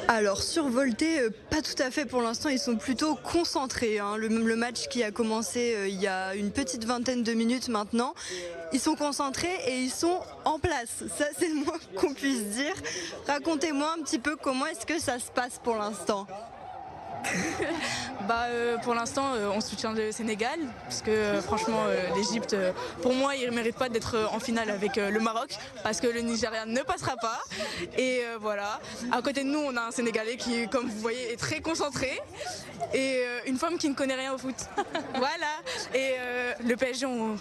Alors survolté, pas tout à fait pour l'instant, ils sont plutôt concentrés, hein. Le match qui a commencé il y a une petite vingtaine de minutes maintenant, ils sont concentrés et ils sont en place. Ça c'est le moins qu'on puisse dire. Racontez-moi un petit peu comment est-ce que ça se passe pour l'instant. Pour l'instant, on soutient le Sénégal, parce que franchement, l'Égypte, pour moi, il ne mérite pas d'être en finale avec le Maroc, parce que le Nigeria ne passera pas. Et voilà. À côté de nous, on a un Sénégalais qui, comme vous voyez, est très concentré, et une femme qui ne connaît rien au foot. Voilà. Et le PSG, Voilà.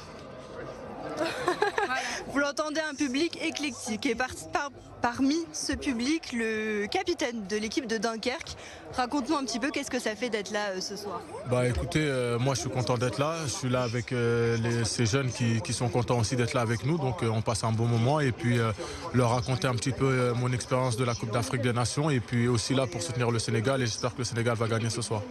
Vous l'entendez, un public éclectique. Et parmi ce public, le capitaine de l'équipe de Dunkerque. Raconte-nous un petit peu qu'est-ce que ça fait d'être là ce soir. Écoutez, moi je suis content d'être là. Je suis là avec ces jeunes qui sont contents aussi d'être là avec nous. Donc on passe un bon moment et puis leur raconter un petit peu mon expérience de la Coupe d'Afrique des Nations et puis aussi là pour soutenir le Sénégal et j'espère que le Sénégal va gagner ce soir.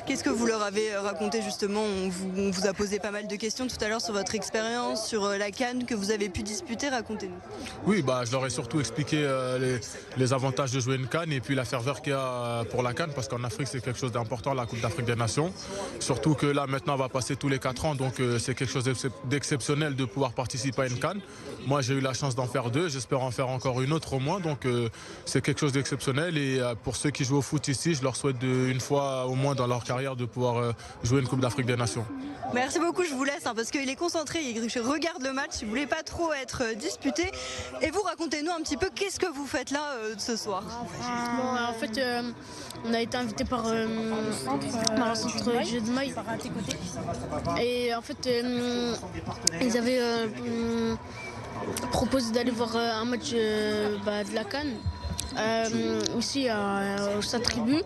Qu'est-ce que vous leur avez raconté justement? On vous a posé pas mal de questions tout à l'heure sur votre expérience, sur la CAN que vous avez pu disputer. Racontez-nous. Oui, je leur ai surtout expliqué les avantages de jouer une CAN et puis la ferveur qu'il y a pour la CAN parce qu'en Afrique c'est quelque chose d'important, la Coupe d'Afrique des Nations. Surtout que là maintenant on va passer tous les 4 ans, donc c'est quelque chose d'exceptionnel de pouvoir participer à une CAN. Moi j'ai eu la chance d'en faire 2, j'espère en faire encore une autre au moins, donc c'est quelque chose d'exceptionnel et pour ceux qui jouent au foot ici, je leur souhaite une fois au moins dans leur carrière de pouvoir jouer une Coupe d'Afrique des Nations. Merci beaucoup, je vous laisse parce qu'il est concentré, il regarde le match, il ne voulait pas trop être disputé. Et vous, racontez-nous un petit peu qu'est-ce que vous faites là ce soir. En fait, on a été invité par le centre Jeux de Maille. Et en fait, ils avaient proposé d'aller voir un match de la CAN aussi au Stade Tribu.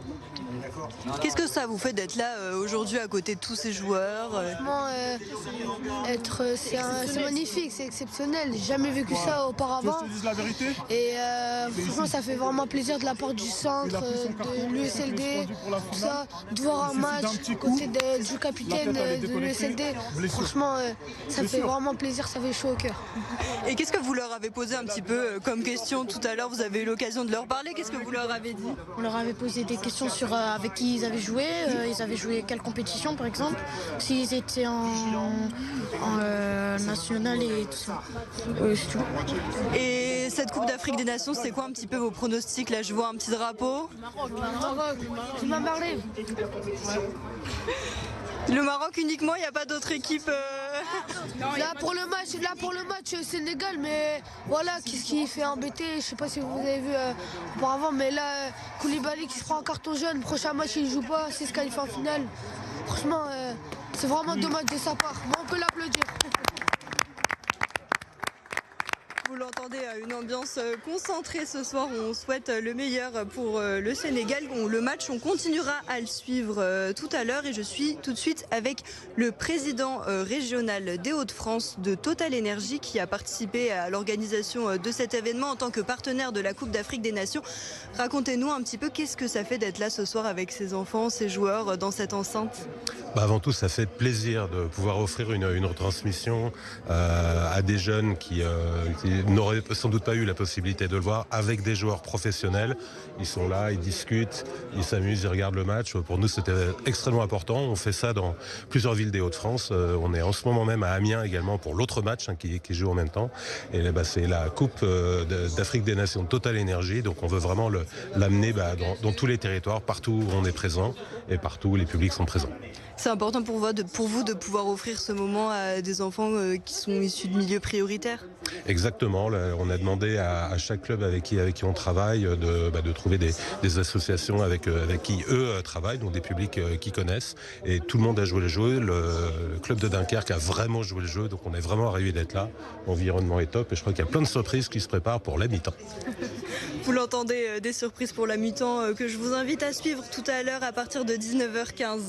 Qu'est-ce que ça vous fait d'être là aujourd'hui à côté de tous ces joueurs C'est magnifique, c'est exceptionnel. J'ai jamais vécu ça auparavant. Et franchement, ça fait vraiment plaisir de la part du centre, de l'USLD, tout ça, de voir un match à côté du capitaine de l'USLD. Franchement, ça fait vraiment plaisir, ça fait chaud au cœur. Et qu'est-ce que vous leur avez posé un petit peu comme question tout à l'heure? Vous avez eu l'occasion de leur parler. Qu'est-ce que vous leur avez dit? On leur avait posé des questions sur avec qui ils avaient joué, quelle compétition par exemple, s'ils étaient en national et tout ça. C'est tout. Et cette Coupe d'Afrique des Nations, c'est quoi un petit peu vos pronostics? Là, je vois un petit drapeau. Maroc, tu m'as parlé. Le Maroc uniquement, il n'y a pas d'autre équipe Là pour le match Sénégal, mais voilà, qu'est-ce qui fait embêter? Je sais pas si vous avez vu auparavant, mais là, Koulibaly qui se prend un carton jaune, prochain match il joue pas, c'est se qualifier en finale. Franchement, c'est vraiment dommage de sa part, mais on peut l'applaudir. Vous l'entendez, une ambiance concentrée ce soir. On souhaite le meilleur pour le Sénégal. Le match, on continuera à le suivre tout à l'heure. Et je suis tout de suite avec le président régional des Hauts-de-France de Total Energy qui a participé à l'organisation de cet événement en tant que partenaire de la Coupe d'Afrique des Nations. Racontez-nous un petit peu qu'est-ce que ça fait d'être là ce soir avec ces enfants, ces joueurs dans cette enceinte. Avant tout, ça fait plaisir de pouvoir offrir une retransmission à des jeunes qui n'auraient sans doute pas eu la possibilité de le voir avec des joueurs professionnels. Ils sont là, ils discutent, ils s'amusent, ils regardent le match. Pour nous, c'était extrêmement important. On fait ça dans plusieurs villes des Hauts-de-France. On est en ce moment même à Amiens également pour l'autre match qui joue en même temps. Et c'est la Coupe d'Afrique des Nations de Total Energy. Donc on veut vraiment l'amener dans tous les territoires, partout où on est présent et partout où les publics sont présents. C'est important pour vous de pouvoir offrir ce moment à des enfants qui sont issus de milieux prioritaires? Exactement. On a demandé à chaque club avec qui on travaille de trouver des associations avec qui eux travaillent, donc des publics qui connaissent. Et tout le monde a joué le jeu. Le club de Dunkerque a vraiment joué le jeu, donc on est vraiment arrivé d'être là. L'environnement est top et je crois qu'il y a plein de surprises qui se préparent pour la mi-temps. Vous l'entendez, des surprises pour la mi-temps que je vous invite à suivre tout à l'heure à partir de 19h15.